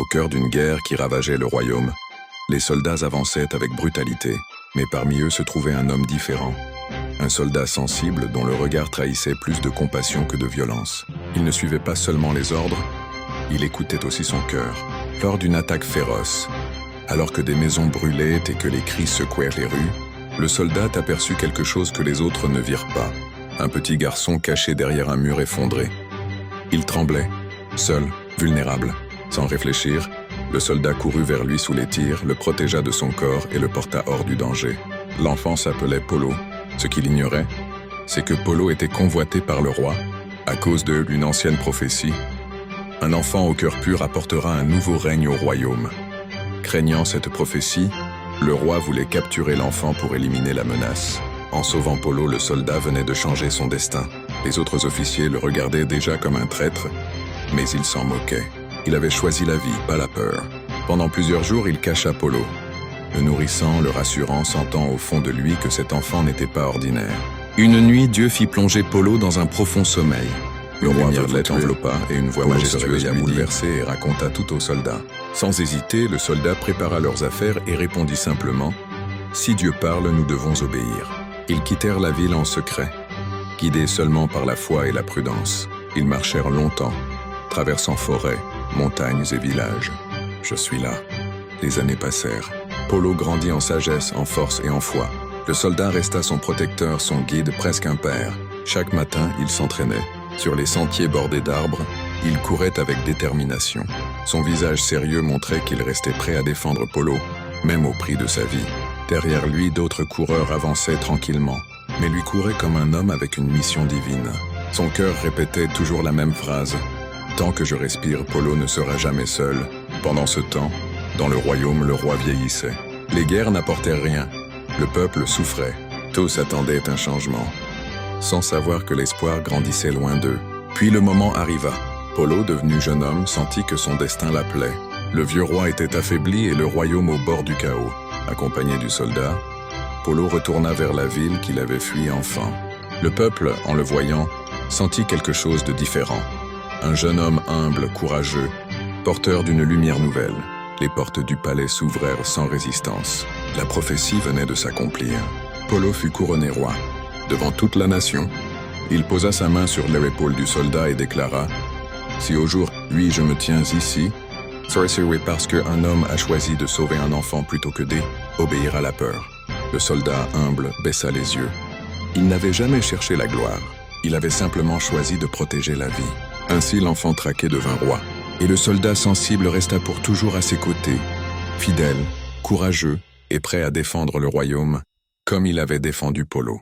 Au cœur d'une guerre qui ravageait le royaume, les soldats avançaient avec brutalité, mais parmi eux se trouvait un homme différent. Un soldat sensible dont le regard trahissait plus de compassion que de violence. Il ne suivait pas seulement les ordres, il écoutait aussi son cœur. Lors d'une attaque féroce, alors que des maisons brûlaient et que les cris secouèrent les rues, le soldat aperçut quelque chose que les autres ne virent pas. Un petit garçon caché derrière un mur effondré. Il tremblait, seul, vulnérable. Sans réfléchir, le soldat courut vers lui sous les tirs, le protégea de son corps et le porta hors du danger. L'enfant s'appelait Polo. Ce qu'il ignorait, c'est que Polo était convoité par le roi, à cause d'une ancienne prophétie. Un enfant au cœur pur apportera un nouveau règne au royaume. Craignant cette prophétie, le roi voulait capturer l'enfant pour éliminer la menace. En sauvant Polo, le soldat venait de changer son destin. Les autres officiers le regardaient déjà comme un traître, mais ils s'en moquaient. Il avait choisi la vie, pas la peur. Pendant plusieurs jours, il cacha Polo, le nourrissant, le rassurant, sentant au fond de lui que cet enfant n'était pas ordinaire. Une nuit, Dieu fit plonger Polo dans un profond sommeil. Le roi violet enveloppa et une voix majestueuse lui bouleversée et raconta tout aux soldats. Sans hésiter, le soldat prépara leurs affaires et répondit simplement « Si Dieu parle, nous devons obéir ». Ils quittèrent la ville en secret, guidés seulement par la foi et la prudence. Ils marchèrent longtemps, traversant forêts, montagnes et villages. Je suis là. Les années passèrent. Polo grandit en sagesse, en force et en foi. Le soldat resta son protecteur, son guide, presque un père. Chaque matin, il s'entraînait. Sur les sentiers bordés d'arbres, il courait avec détermination. Son visage sérieux montrait qu'il restait prêt à défendre Polo, même au prix de sa vie. Derrière lui, d'autres coureurs avançaient tranquillement, mais lui couraient comme un homme avec une mission divine. Son cœur répétait toujours la même phrase. Tant que je respire, Polo ne sera jamais seul. Pendant ce temps, dans le royaume, le roi vieillissait. Les guerres n'apportèrent rien. Le peuple souffrait. Tous attendaient un changement, sans savoir que l'espoir grandissait loin d'eux. Puis le moment arriva. Polo, devenu jeune homme, sentit que son destin l'appelait. Le vieux roi était affaibli et le royaume au bord du chaos. Accompagné du soldat, Polo retourna vers la ville qu'il avait fui enfant. Le peuple, en le voyant, sentit quelque chose de différent. Un jeune homme humble, courageux, porteur d'une lumière nouvelle. Les portes du palais s'ouvrèrent sans résistance. La prophétie venait de s'accomplir. Polo fut couronné roi. Devant toute la nation, il posa sa main sur l'épaule du soldat et déclara « Si aujourd'hui je me tiens ici, c'est parce qu'un homme a choisi de sauver un enfant plutôt que d'obéir à la peur. » Le soldat humble baissa les yeux. Il n'avait jamais cherché la gloire. Il avait simplement choisi de protéger la vie. Ainsi l'enfant traqué devint roi. Et le soldat sensible resta pour toujours à ses côtés, fidèle, courageux et prêt à défendre le royaume comme il avait défendu Polo.